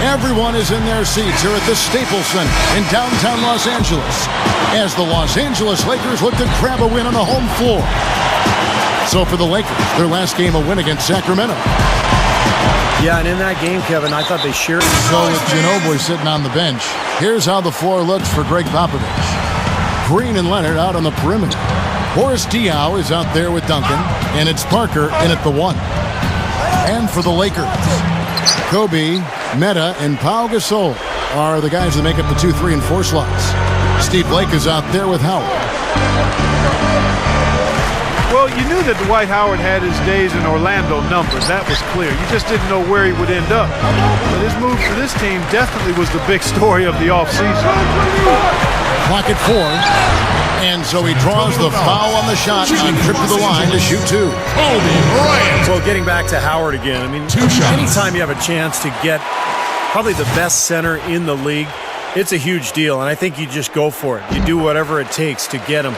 Everyone is in their seats here at the Staples Center in downtown Los Angeles as the Los Angeles Lakers look to grab a win on the home floor. So for the Lakers, their last game a win against Sacramento. Yeah, and in that game, Kevin, I thought they shared. So with Ginobili sitting on the bench, here's how the floor looks for Greg Popovich. Green and Leonard out on the perimeter. Boris Diaw is out there with Duncan, and it's Parker in at the 1. And for the Lakers, Kobe, Metta, and Pau Gasol are the guys that make up the 2, 3, and 4 slots. Steve Blake is out there with Howard. Well, you knew that Dwight Howard had his days in Orlando numbered. That was clear. You just didn't know where he would end up. But his move to this team definitely was the big story of the offseason. Clock at 4. And so he draws the foul on the shot on trip to the line to shoot 2. Well, getting back to Howard again, I mean, anytime you have a chance to get probably the best center in the league, it's a huge deal, and I think you just go for it. You do whatever it takes to get him.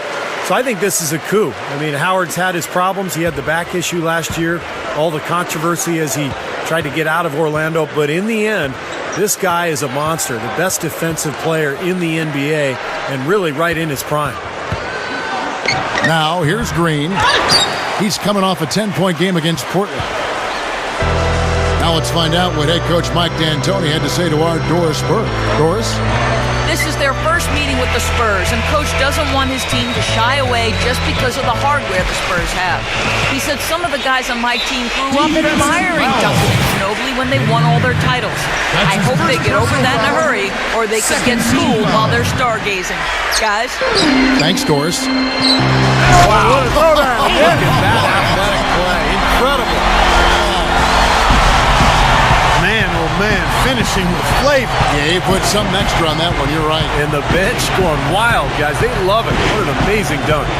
So I think this is a coup. I mean, Howard's had his problems. He had the back issue last year, all the controversy as he tried to get out of Orlando. But in the end, this guy is a monster, the best defensive player in the NBA, and really right in his prime. Now, here's Green. He's coming off a 10-point game against Portland. Now let's find out what head coach Mike D'Antoni had to say to our Doris Burke. Doris? This is their first meeting with the Spurs, and Coach doesn't want his team to shy away just because of the hardware the Spurs have. He said some of the guys on my team grew up admiring Duncan and Ginobili when they won all their titles. I hope they get over that in a hurry, or they could get schooled while they're stargazing. Guys? Thanks, Doris. Wow, what a throwdown. Look at that athletic play. Incredible. Man, oh man, finishing with flavor. Yeah, he put something extra on that one. You're right. And the bench going wild, guys. They love it. What an amazing dunk.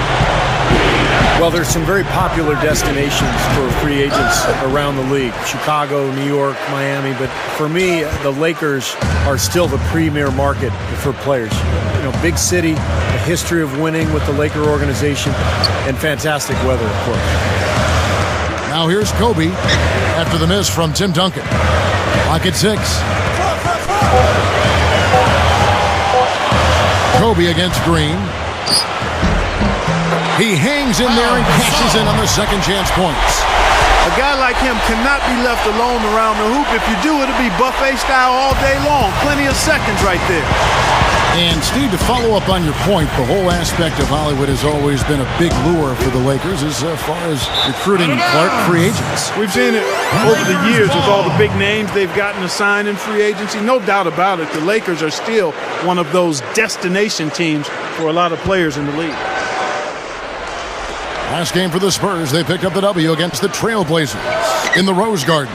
Well, there's some very popular destinations for free agents around the league. Chicago, New York, Miami. But for me, the Lakers are still the premier market for players. You know, big city, a history of winning with the Laker organization, and fantastic weather, of course. Now here's Kobe after the miss from Tim Duncan. Clock at 6. Kobe against Green. He hangs in there and cashes in on the second chance points. A guy like him cannot be left alone around the hoop. If you do, it'll be buffet style all day long. Plenty of seconds right there. And Steve, to follow up on your point, the whole aspect of Hollywood has always been a big lure for the Lakers as far as recruiting free agents. We've seen it over the years with all the big names they've gotten assigned in free agency. No doubt about it, the Lakers are still one of those destination teams for a lot of players in the league. Last game for the Spurs, they picked up the W against the Trailblazers in the Rose Garden.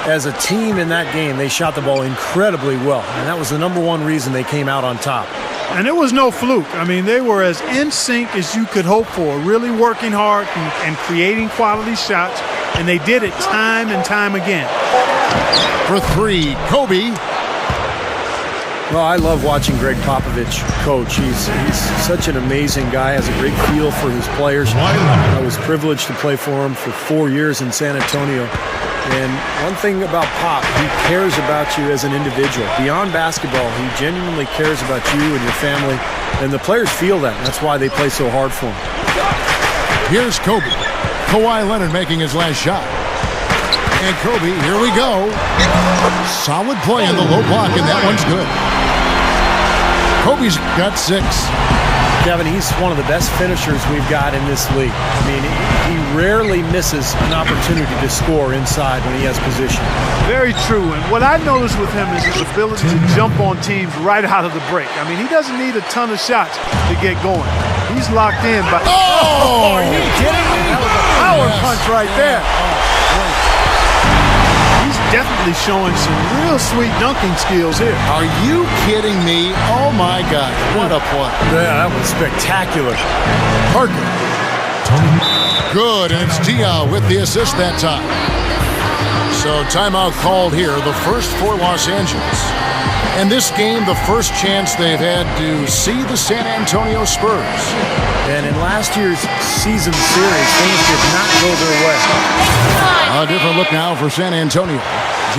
As a team in that game, they shot the ball incredibly well, and that was the #1 reason they came out on top. And it was no fluke. I mean, they were as in sync as you could hope for, really working hard and creating quality shots, and they did it time and time again. For 3, Kobe. Well, I love watching Greg Popovich coach. He's such an amazing guy, has a great feel for his players. I was privileged to play for him for 4 years in San Antonio. And one thing about Pop, he cares about you as an individual. Beyond basketball, he genuinely cares about you and your family. And the players feel that. That's why they play so hard for him. Here's Kobe. Kawhi Leonard making his last shot. And Kobe, here we go. Solid play in the low block, and that one's good. Kobe's got 6. Kevin, he's one of the best finishers we've got in this league. I mean, he rarely misses an opportunity to score inside when he has position. Very true. And what I noticed with him is his ability to jump on teams right out of the break. I mean, he doesn't need a ton of shots to get going. He's locked in. But are you kidding me? That was a power punch right there. He's definitely showing some real sweet dunking skills here. Are you kidding me? Oh, my God. What a play. Yeah, that was spectacular. Parker. Good, and it's Diaw with the assist that time. So timeout called here, the first for Los Angeles. And this game, the first chance they've had to see the San Antonio Spurs. And in last year's season series, things did not go their way. A different look now for San Antonio.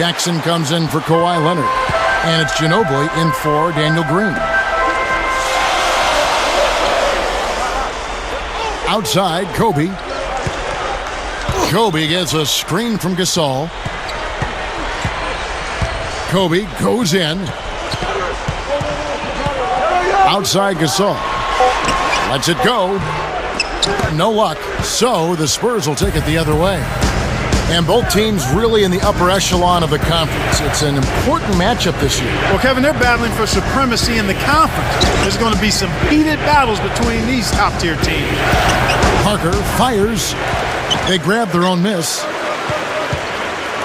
Jackson comes in for Kawhi Leonard. And it's Ginobili in for Daniel Green. Outside, Kobe. Kobe gets a screen from Gasol. Kobe goes in. Outside Gasol. Lets it go. No luck. So the Spurs will take it the other way. And both teams really in the upper echelon of the conference. It's an important matchup this year. Well, Kevin, they're battling for supremacy in the conference. There's going to be some heated battles between these top-tier teams. Parker fires. They grab their own miss.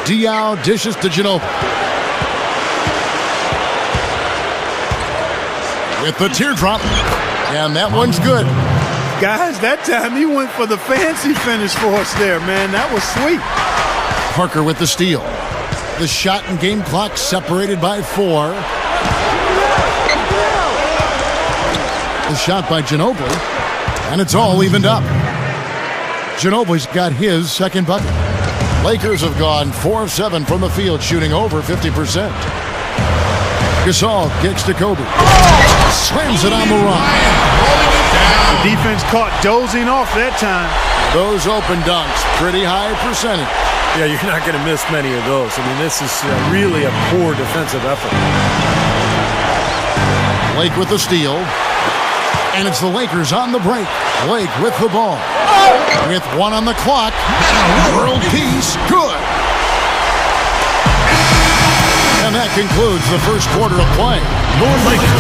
Diaw dishes to Ginobili. With the teardrop. And that one's good. Guys, that time he went for the fancy finish for us there, man. That was sweet. Parker with the steal. The shot and game clock separated by 4. The shot by Ginobili. And it's all evened up. Ginobili's got his second bucket. Lakers have gone 4 of 7 from the field, shooting over 50%. Gasol kicks to Kobe. Slams it on the run. The defense caught dozing off that time. Those open dunks, pretty high percentage. Yeah, you're not going to miss many of those. I mean, this is really a poor defensive effort. Blake with the steal. And it's the Lakers on the break. Blake with the ball. With 1 on the clock. World peace. Good. And that concludes the first quarter of play.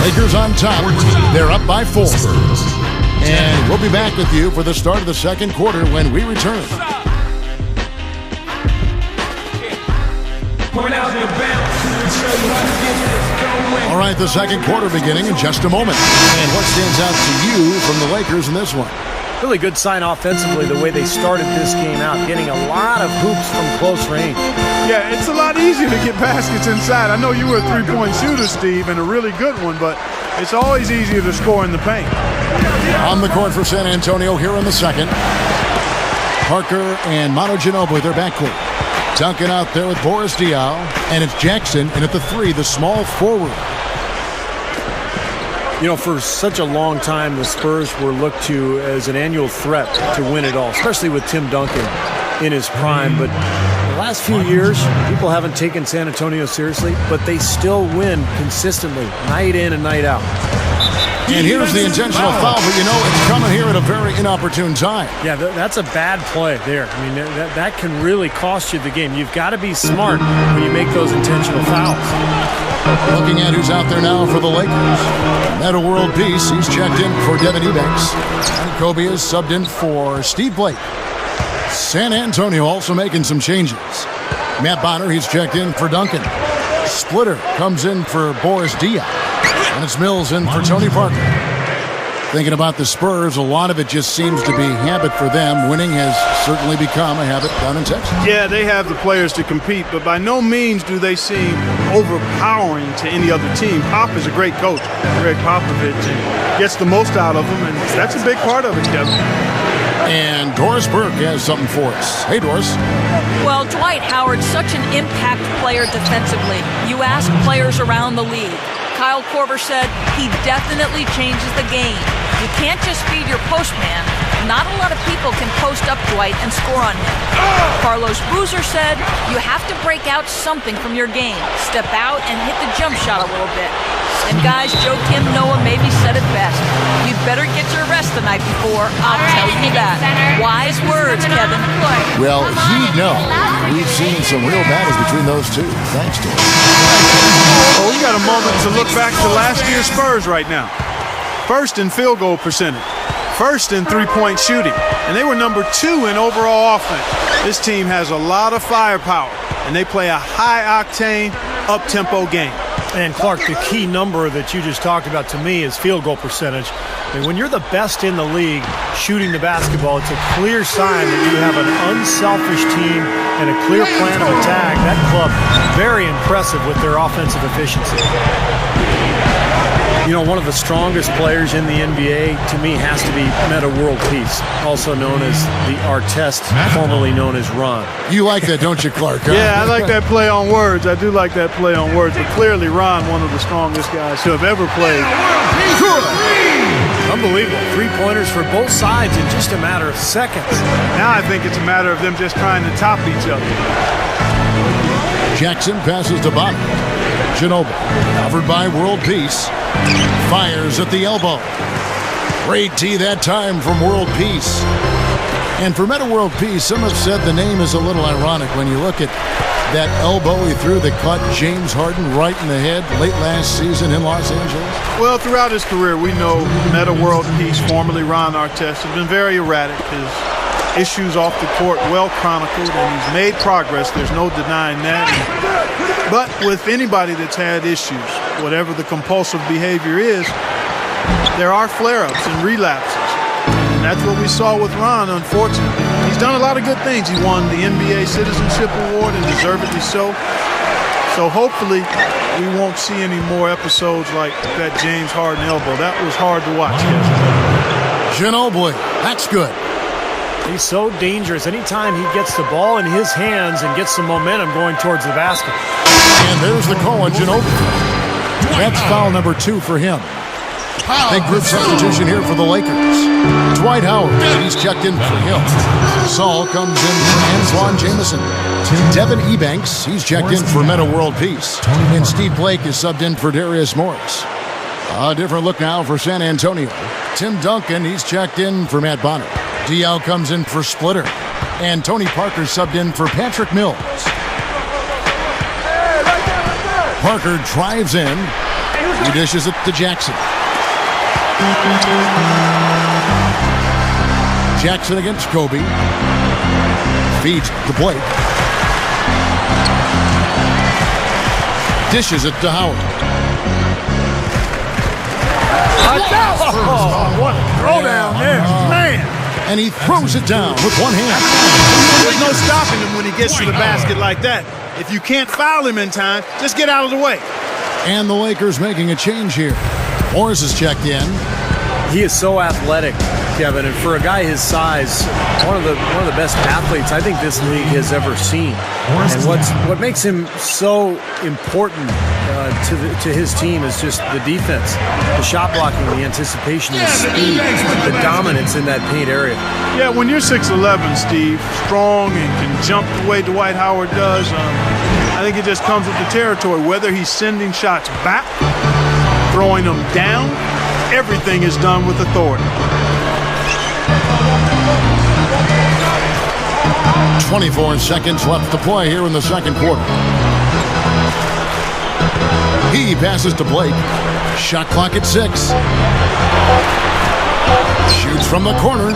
Lakers on top. They're up by 4. And we'll be back with you for the start of the second quarter when we return. All right, the second quarter beginning in just a moment. And what stands out to you from the Lakers in this one? Really good sign offensively the way they started this game out, getting a lot of hoops from close range. Yeah, it's a lot easier to get baskets inside. I know you were a three-point shooter, Steve, and a really good one, but it's always easier to score in the paint. On the court for San Antonio here in the second. Parker and Manu Ginobili, their backcourt. Duncan out there with Boris Diaw, and it's Jackson, and at the 3, the small forward. You know, for such a long time, the Spurs were looked to as an annual threat to win it all, especially with Tim Duncan in his prime. But the last few years, people haven't taken San Antonio seriously, but they still win consistently, night in and night out. And here's the intentional foul, but you know it's coming here at a very inopportune time. Yeah, that's a bad play there. I mean, that can really cost you the game. You've got to be smart when you make those intentional fouls. Looking at who's out there now for the Lakers. Meta World Peace, he's checked in for Devin Eubanks. And Kobe is subbed in for Steve Blake. San Antonio also making some changes. Matt Bonner, he's checked in for Duncan. Splitter comes in for Boris Diaw. And it's Mills in for Tony Parker. Thinking about the Spurs, a lot of it just seems to be habit for them. Winning has certainly become a habit down in Texas. Yeah, they have the players to compete, but by no means do they seem overpowering to any other team. Pop is a great coach, Greg Popovich, and gets the most out of them, and that's a big part of it, Kevin. And Doris Burke has something for us. Hey, Doris. Well, Dwight Howard's such an impact player defensively. You ask players around the league. Kyle Korver said he definitely changes the game. You can't just feed your postman. Not a lot of people can post up Dwight and score on him. Carlos Boozer said you have to break out something from your game. Step out and hit the jump shot a little bit. And guys, Joakim Noah maybe said it best. You'd better get your rest the night before. I'll tell you that. Wise words, Kevin. Well, he'd know. We've seen some real battles between those two. Thanks to him. Well, we got a moment to look back to last year's Spurs right now. First in field goal percentage. First in three-point shooting. And they were number 2 in overall offense. This team has a lot of firepower, and they play a high-octane, up-tempo game. And Clark, the key number that you just talked about to me is field goal percentage. And when you're the best in the league shooting the basketball, it's a clear sign that you have an unselfish team and a clear plan of attack. That club, very impressive with their offensive efficiency. You know, one of the strongest players in the NBA, to me, has to be Meta World Peace, also known as the Artest, formerly known as Ron. You like that, don't you, Clark? Huh? Yeah, I like that play on words. I do like that play on words. But clearly, Ron, one of the strongest guys to have ever played. Unbelievable. Three-pointers for both sides in just a matter of seconds. Now I think it's a matter of them just trying to top each other. Jackson passes to Bobby. Ginobili, covered by World Peace, fires at the elbow. Great tee that time from World Peace. And for Meta World Peace, some have said the name is a little ironic when you look at that elbow he threw that caught James Harden right in the head late last season in Los Angeles. Well, throughout his career, we know Meta World Peace, formerly Ron Artest, has been very erratic. His issues off the court well chronicled, and he's made progress. There's no denying that. But with anybody that's had issues, whatever the compulsive behavior is, there are flare-ups and relapses. And that's what we saw with Ron, unfortunately. He's done a lot of good things. He won the NBA Citizenship Award, and deservedly so. So hopefully we won't see any more episodes like that James Harden elbow. That was hard to watch. Ginobili, that's good. He's so dangerous. Anytime he gets the ball in his hands and gets some momentum going towards the basket. And there's the call on Ginobili. That's foul number 2 for him. Big group substitution here for the Lakers. Dwight Howard, he's checked in for him. Saul comes in for Antoine Jamison. Devin Ebanks, he's checked in for Meta World Peace. And Steve Blake is subbed in for Darius Morris. A different look now for San Antonio. Tim Duncan, he's checked in for Matt Bonner. Diaw comes in for Splitter. And Tony Parker subbed in for Patrick Mills. Parker drives in. He dishes it to Jackson. Jackson against Kobe. Feeds to Blake. Dishes it to Howard. Oh, what a throwdown there, man. And he throws it down with one hand. There's no stopping him when he gets to the basket like that. If you can't foul him in time, just get out of the way. And the Lakers making a change here. Morris is checked in. He is so athletic, Kevin, and for a guy his size, one of the best athletes I think this league has ever seen. And what makes him so important to his team is just the defense, the shot blocking, the anticipation, the speed, the dominance in that paint area. Yeah, when you're 6'11", Steve, strong and can jump the way Dwight Howard does, I think it just comes with the territory. Whether he's sending shots back, throwing them down, everything is done with authority. 24 seconds left to play here in the second quarter. He passes to Blake. Shot clock at 6. Shoots from the corner.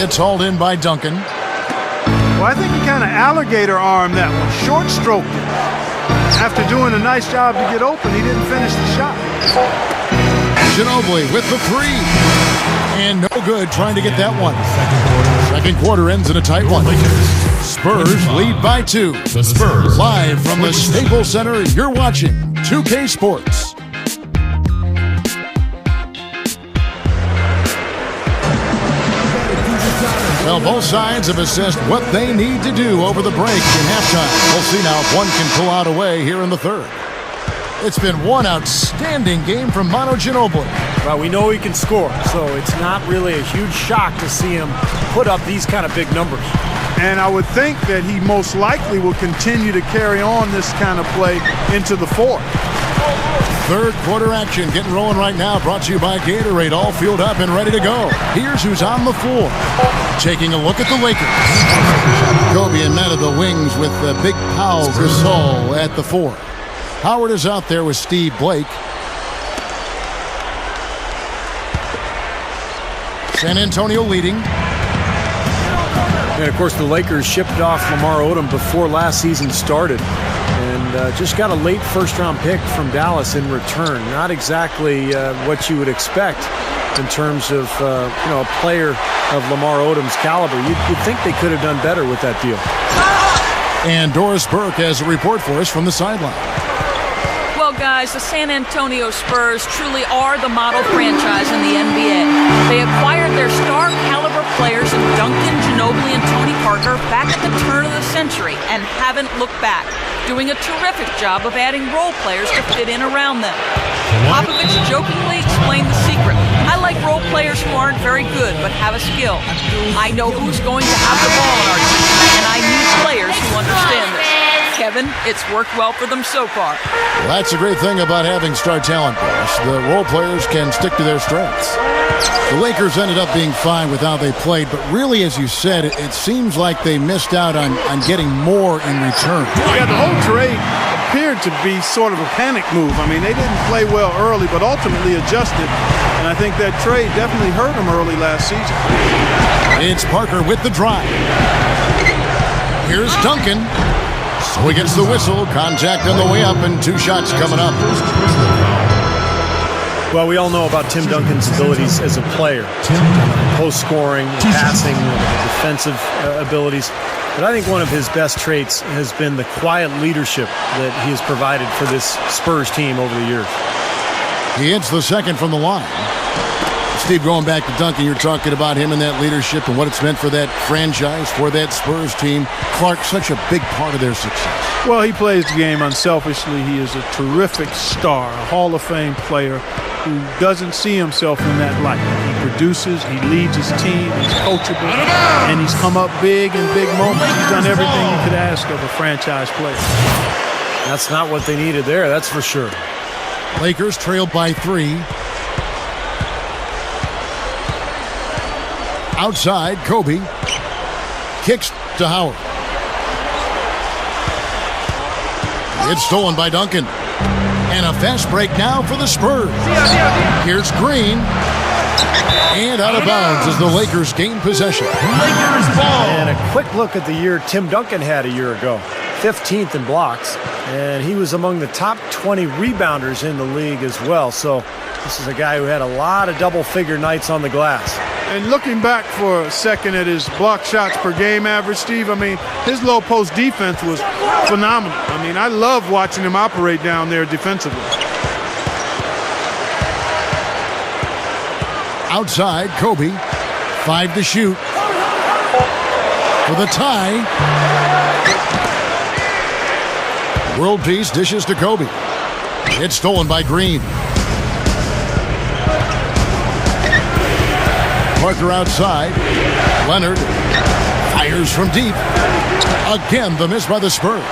It's hauled in by Duncan. Well, I think he kind of alligator armed that one, short stroked it. After doing a nice job to get open, he didn't finish the shot. Ginobili with the 3. And no good trying to get that one. Second quarter ends in a tight one. Spurs lead by 2. The Spurs. Live from the Staples Center, you're watching 2K Sports. Well, both sides have assessed what they need to do over the break in halftime. We'll see now if one can pull out a way here in the third. It's been one outstanding game from Manu Ginobili. Well, we know he can score, so it's not really a huge shock to see him put up these kind of big numbers. And I would think that he most likely will continue to carry on this kind of play into the fourth. Third quarter action getting rolling right now, brought to you by Gatorade, all fueled up and ready to go. Here's who's on the floor. Taking a look at the Lakers. Kobe and Matt of the wings with Big Pau Gasol at the 4. Howard is out there with Steve Blake. San Antonio leading. And, of course, the Lakers shipped off Lamar Odom before last season started and just got a late first-round pick from Dallas in return. Not exactly what you would expect in terms of a player of Lamar Odom's caliber. You'd think they could have done better with that deal. And Doris Burke has a report for us from the sideline. Well, guys, the San Antonio Spurs truly are the model franchise in the NBA. They acquired their star-caliber players in Duncan, Ginobili, and Tony Parker back at the turn of the century and haven't looked back, doing a terrific job of adding role players to fit in around them. Popovich jokingly explained the secret. I like role players who aren't very good but have a skill. I know who's going to have the ball in our team, and I need players who understand this. Kevin, it's worked well for them so far. Well, that's a great thing about having star talent, Boss. The role players can stick to their strengths. The Lakers ended up being fine with how they played, but really, as you said, it seems like they missed out on getting more in return. Yeah, the whole trade appeared to be sort of a panic move. I mean, they didn't play well early, but ultimately adjusted. And I think that trade definitely hurt them early last season. It's Parker with the drive. Here's Duncan. So he gets the whistle, contact on the way up, and 2 shots coming up. Well, we all know about Tim Duncan's abilities as a player. Post-scoring, passing, defensive abilities. But I think one of his best traits has been the quiet leadership that he has provided for this Spurs team over the years. He hits the second from the line. Steve, going back to Duncan, you're talking about him and that leadership and what it's meant for that franchise, for that Spurs team. Clark, such a big part of their success. Well, he plays the game unselfishly. He is a terrific star, a Hall of Fame player who doesn't see himself in that light. He produces, he leads his team, he's coachable, and he's come up big in big moments. He's done everything you could ask of a franchise player. That's not what they needed there, that's for sure. Lakers trailed by 3. Outside, Kobe kicks to Howard. It's stolen by Duncan. And a fast break now for the Spurs. Here's Green. And out of bounds as the Lakers gain possession. Lakers ball. And a quick look at the year Tim Duncan had a year ago. 15th in blocks. And he was among the top 20 rebounders in the league as well. So this is a guy who had a lot of double-figure nights on the glass. And looking back for a second at his block shots per game average, Steve, I mean, his low post defense was phenomenal. I mean, I love watching him operate down there defensively. Outside, Kobe. 5 to shoot. For the tie. World Peace dishes to Kobe. It's stolen by Green. Parker outside. Leonard fires from deep. Again, the miss by the Spurs.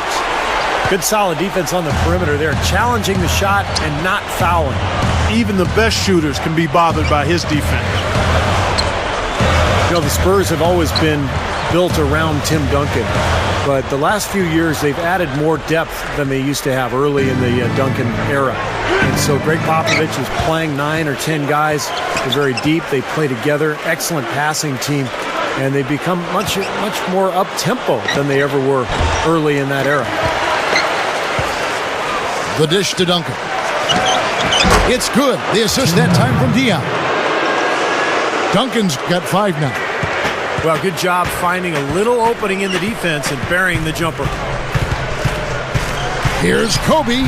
Good solid defense on the perimeter there, challenging the shot and not fouling. Even the best shooters can be bothered by his defense. You know, the Spurs have always been built around Tim Duncan, but the last few years they've added more depth than they used to have early in the Duncan era. And so Greg Popovich is playing 9 or 10 guys. They're very deep. They play together. Excellent passing team. And they become much more up-tempo than they ever were early in that era. The dish to Duncan. It's good. The assist that time from Dion. Duncan's got 5 now. Well, good job finding a little opening in the defense and burying the jumper. Here's Kobe.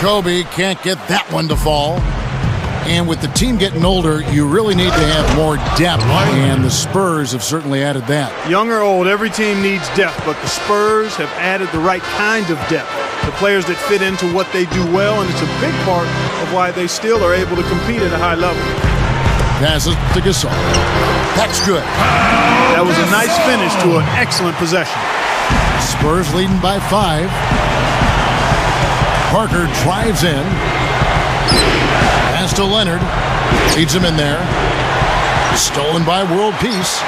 Kobe can't get that one to fall. And with the team getting older, you really need to have more depth, and the Spurs have certainly added that. Young or old, every team needs depth, but the Spurs have added the right kind of depth. The players that fit into what they do well, and it's a big part of why they still are able to compete at a high level. Passes to Gasol. That's good. That was a nice finish to an excellent possession. Spurs leading by 5. Parker drives in. Pass to Leonard. Leads him in there. Stolen by World Peace.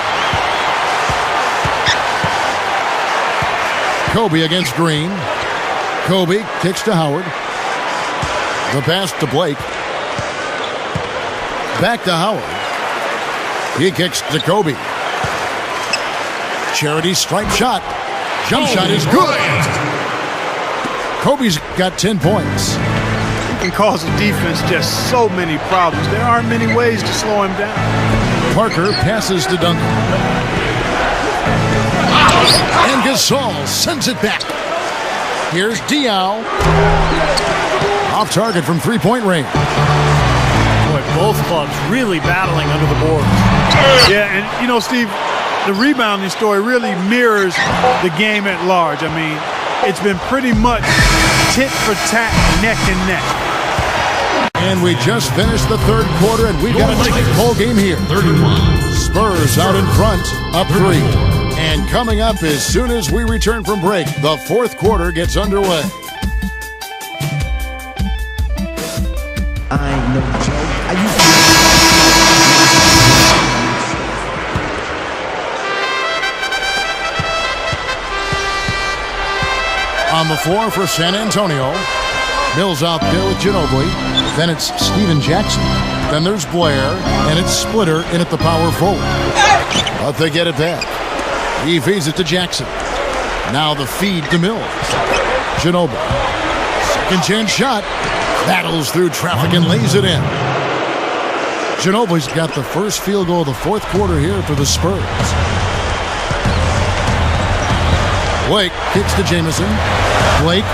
Kobe against Green. Kobe kicks to Howard. The pass to Blake. Back to Howard. He kicks to Kobe. Charity stripe shot. Jump shot is good. Kobe's got 10 points. He can cause the defense just so many problems. There aren't many ways to slow him down. Parker passes to Duncan. And Gasol sends it back. Here's Diao. Off target from three-point range. Boy, both clubs really battling under the boards. Yeah, and you know, Steve, the rebounding story really mirrors the game at large. I mean, it's been pretty much tit for tat, neck and neck. And we just finished the third quarter, and we've got a tight ball game here. 31. Spurs out in front, up 3. And coming up as soon as we return from break, the fourth quarter gets underway. I ain't no joke. I used to... On the floor for San Antonio. Mills out there with Ginobili. Then it's Steven Jackson. Then there's Blair, and it's Splitter in at the power forward. But they get it back. He feeds it to Jackson. Now the feed to Mills. Ginobili. Second chance shot. Battles through traffic and lays it in. Ginobili's got the first field goal of the fourth quarter here for the Spurs. Blake kicks to Jamison. Blake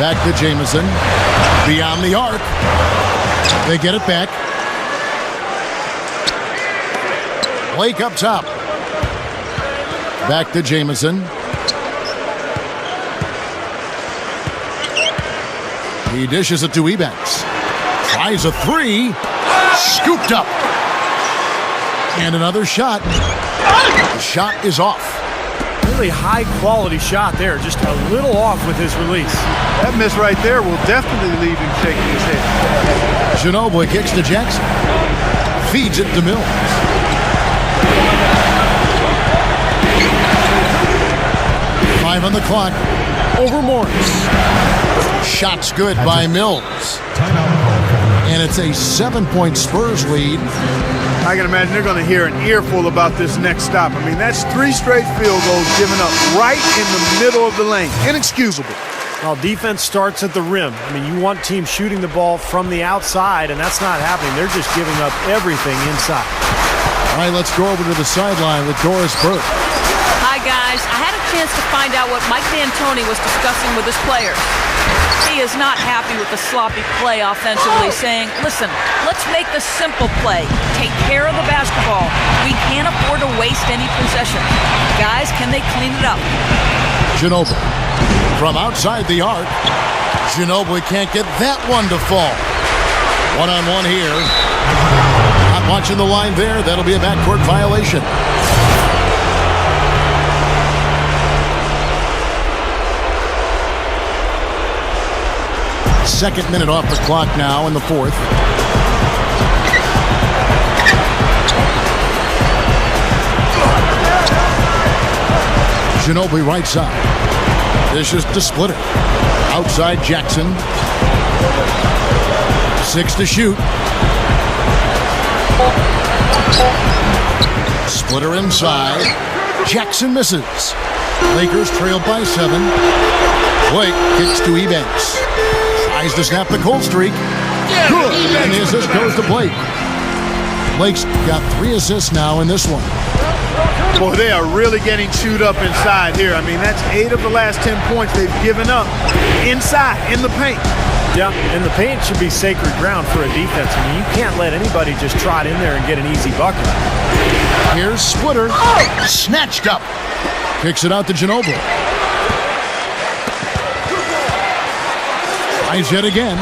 back to Jamison. Beyond the arc. They get it back. Blake up top. Back to Jamison. He dishes it to Ebanks. Tries a three. Scooped up. And another shot. The shot is off. Really high-quality shot there. Just a little off with his release. That miss right there will definitely leave him shaking his head. Ginobili kicks to Jackson. Feeds it to Mills. Five on the clock. Over Morris. Shot's good by Mills. And it's a 7-point Spurs lead. I can imagine they're going to hear an earful about this next stop. I mean, that's 3 straight field goals given up right in the middle of the lane. Inexcusable. Well, defense starts at the rim. I mean, you want teams shooting the ball from the outside, and that's not happening. They're just giving up everything inside. All right, let's go over to the sideline with Doris Burke. Hi, guys. I had a chance to find out what Mike D'Antoni was discussing with his players. He is not happy with the sloppy play offensively, saying, listen, let's make the simple play. Take care of the basketball. We can't afford to waste any possession. Guys, can they clean it up? Ginobili from outside the arc. Ginobili can't get that one to fall. One-on-one here. Not watching the line there. That'll be a backcourt violation. Second minute off the clock now in the fourth. Ginobili right side. This is to Splitter. Outside Jackson. 6 to shoot. Splitter inside. Jackson misses. Lakers trail by 7. Blake kicks to Ebanks. Tries to snap the cold streak. Good. And the assist goes to Blake. Blake's got 3 assists now in this one. Boy, they are really getting chewed up inside here. I mean, that's 8 of the last 10 points they've given up inside, in the paint. Yeah, and the paint should be sacred ground for a defense. I mean, you can't let anybody just trot in there and get an easy bucket. Here's Splitter. Snatched up. Kicks it out to Ginobili. Tries yet again.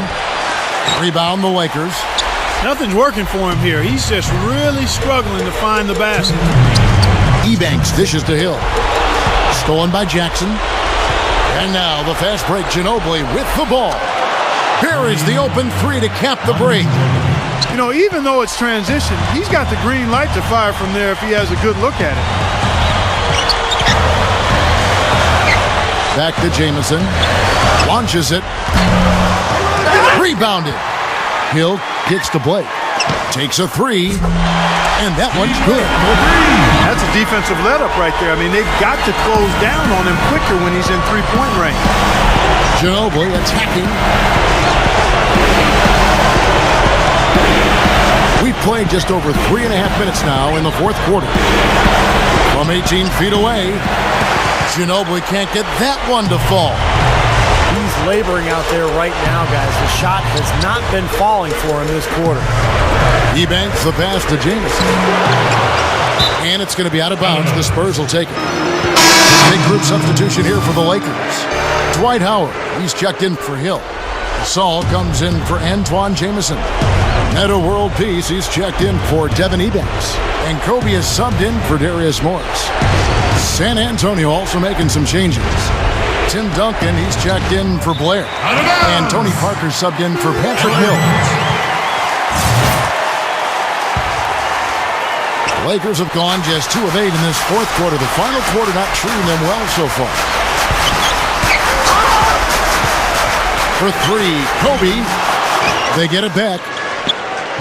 Rebound the Lakers. Nothing's working for him here. He's just really struggling to find the basket. Ebanks dishes to Hill. Stolen by Jackson. And now the fast break. Ginobili with the ball. Here is the open 3 to cap the break. You know, even though it's transition, he's got the green light to fire from there if he has a good look at it. Back to Jamison. Launches it. Rebounded. Hill kicks to Blake. Takes a 3. And that one's good. That's a defensive let-up right there. I mean, they've got to close down on him quicker when he's in three-point range. Ginobili attacking. We've played just over 3.5 minutes now in the fourth quarter. From 18 feet away, Ginobili can't get that one to fall. He's laboring out there right now, guys. The shot has not been falling for him this quarter. He banks the pass to Jameson. And it's going to be out of bounds. The Spurs will take it. Big group substitution here for the Lakers. Dwight Howard, he's checked in for Hill. Saul comes in for Antoine Jameson. Meta World Peace, he's checked in for Devin Ebanks. And Kobe is subbed in for Darius Morris. San Antonio also making some changes. Tim Duncan, he's checked in for Blair. And Tony Parker subbed in for Patrick Mills. The Lakers have gone just 2 of 8 in this fourth quarter. The final quarter not treating them well so far. For 3, Kobe. They get it back.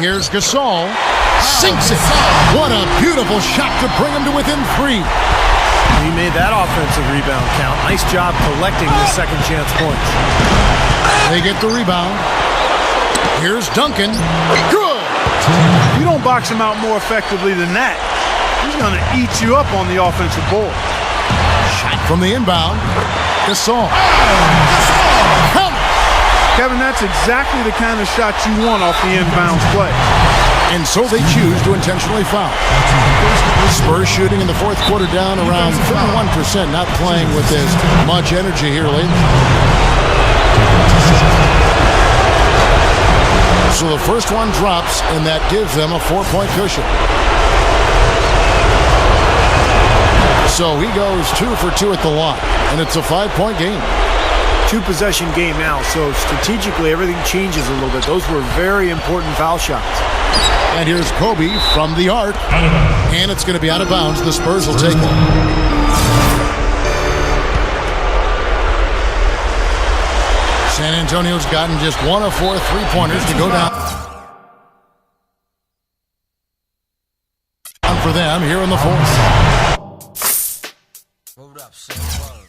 Here's Gasol. Sinks it. What a beautiful shot to bring him to within 3. He made that offensive rebound count. Nice job collecting the second chance points. They get the rebound. Here's Duncan. Good. You don't box him out more effectively than that. He's going to eat you up on the offensive board. Shot from the inbound. Gasol. Count. Kevin, that's exactly the kind of shot you want off the inbounds play. And so they choose to intentionally foul. Spurs shooting in the fourth quarter down around 31%, not playing with as much energy here lately. So the first one drops, and that gives them a 4-point cushion. So he goes 2 for 2 at the line, and it's a 5-point game. 2-possession game now, so strategically everything changes a little bit. Those were very important foul shots. And here's Kobe from the arc, and it's going to be out of bounds. The Spurs will take it. San Antonio's gotten just 1 of 4 3-pointers to go down for them here in the fourth. Hold up, son.